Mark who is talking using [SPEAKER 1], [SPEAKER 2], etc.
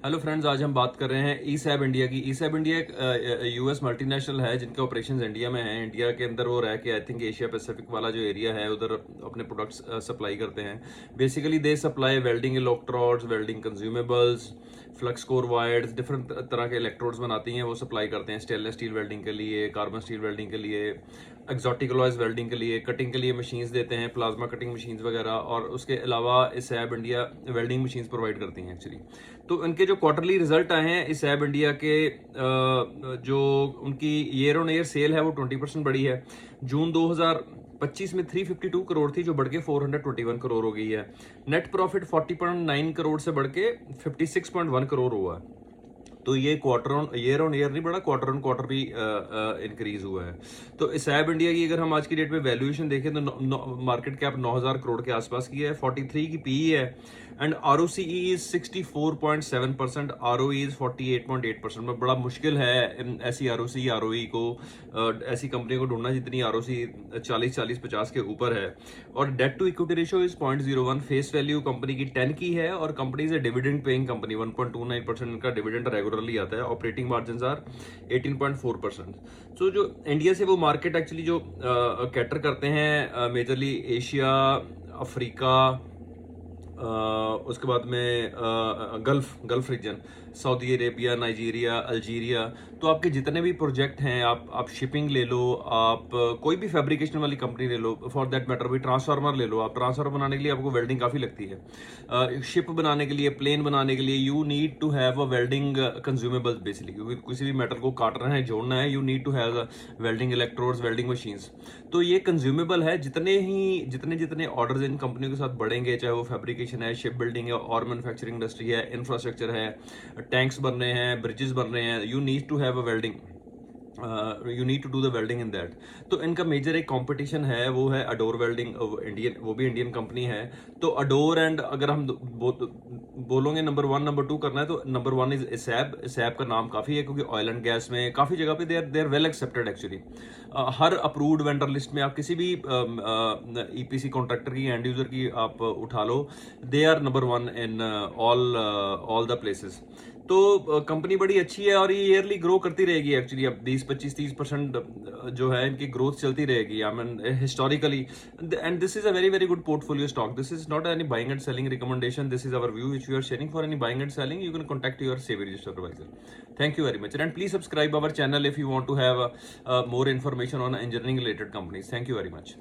[SPEAKER 1] Hello friends, आज हम बात कर रहे हैं ईसैब इंडिया की। ईसैब इंडिया एक यूएस मल्टीनेशनल है जिनके ऑपरेशंस इंडिया में हैं। इंडिया के अंदर वो रह के आई थिंक एशिया पैसिफिक वाला जो एरिया है उधर अपने प्रोडक्ट्स सप्लाई करते हैं। Basically they supply welding electrodes, welding consumables, flux core wires, different तरह के इलेक्ट्रोड्स बनाती हैं, वो सप्लाई करते हैं स्टेनलेस स्टील वेल्डिंग के लिए, कार्बन स्टील वेल्डिंग के लिए, एक्जॉटिक अलॉयज वेल्डिंग के लिए, कटिंग के लिए मशीन्स देते हैं, प्लाज्मा कटिंग मशीन्स वगैरह। और उसके अलावा ESAB India welding machines provide करती हैं एक्चुअली। तो इनके जो क्वार्टरली रिजल्ट आए हैं ईसैब इंडिया के, जो उनकी ईयर ऑन ईयर सेल है वो 20% बढ़ी है। जून 2025 में 352 करोड़ थी जो बढ़ के 421 करोड़ हो गई है। नेट प्रॉफिट 40.9 करोड़ से बढ़ के 56.1 करोड़ हुआ है। तो ये ईयर ऑन ईयर नहीं बढ़ा, क्वार्टर ऑन क्वार्टर भी इंक्रीज हुआ है। तो ईसैब इंडिया की अगर हम आज की डेट में वैल्यूएशन देखें तो मार्केट कैप 9000 करोड़ के आसपास की है, 43 की पीई है, and ROCE is 64.7%, ROE is 48.8%। में बड़ा मुश्किल है ऐसी आरओसी आरओई को, ऐसी कंपनी को ढूंढना जितनी आरओसी 40-50 के ऊपर है। और debt to equity ratio is 0.01। Face value company की 10 की है और company is dividend paying company, 1.29% इनका डिविडेंड रेगुलरली आता है। Operating margin are 18.4%। सो जो इंडिया से वो मार्केट एक्चुअली जो कैटर करते हैं मेजरली एशिया, अफ्रीका, उसके बाद में gulf region, Saudi Arabia, Nigeria, Algeria. तो आपके जितने भी प्रोजेक्ट हैं, आप शिपिंग ले लो, आप कोई भी फैब्रिकेशन वाली कंपनी ले लो, फॉर दैट मैटर भी ट्रांसफार्मर ले लो। आप ट्रांसफार्मर बनाने के लिए आपको वेल्डिंग काफ़ी लगती है। शिप बनाने के लिए, प्लेन बनाने के लिए you need to have a welding consumables basically, क्योंकि किसी भी मेटल को काटना है, जोड़ना है, you need to have welding electrodes, welding machines. तो ये कंज्यूमेबल है। जितने जितने ऑर्डर्स इन कंपनियों के साथ बढ़ेंगे, चाहे वो फैब्रिकेशन है, शिप बिल्डिंग है, और मैन्युफैक्चरिंग इंडस्ट्री है, इंफ्रास्ट्रक्चर है, टैंक्स बन रहे हैं, ब्रिजेस बन रहे हैं, you need to have a welding, you need to do the welding in that. तो इनका मेजर एक कंपटीशन है, वो है अडोर वेल्डिंग, इंडियन, वो भी इंडियन कंपनी है। तो अडोर एंड अगर हम बोलोगे नंबर 1 नंबर 2 करना है तो नंबर 1 इज ईसैब। ईसैब का नाम काफ़ी है क्योंकि ऑयल एंड गैस में काफ़ी जगह पे they are well accepted actually. हर अप्रूव्ड वेंडर लिस्ट में आप किसी भी ईपीसी कॉन्ट्रैक्टर की, एंड यूजर की आप उठा लो, they are number 1 in all the places. तो कंपनी बड़ी अच्छी है और ये ईयरली ग्रो करती रहेगी एक्चुअली। अब 20-25-30% जो है इनकी ग्रोथ चलती रहेगी, I mean historically. And this is a very very good portfolio stock. This is not any buying and selling recommendation, this is our view which we are sharing. For any buying and selling you can contact your SEBI registered advisor. Thank you very much and please subscribe our channel if you want to have more information on engineering related companies. Thank you very much.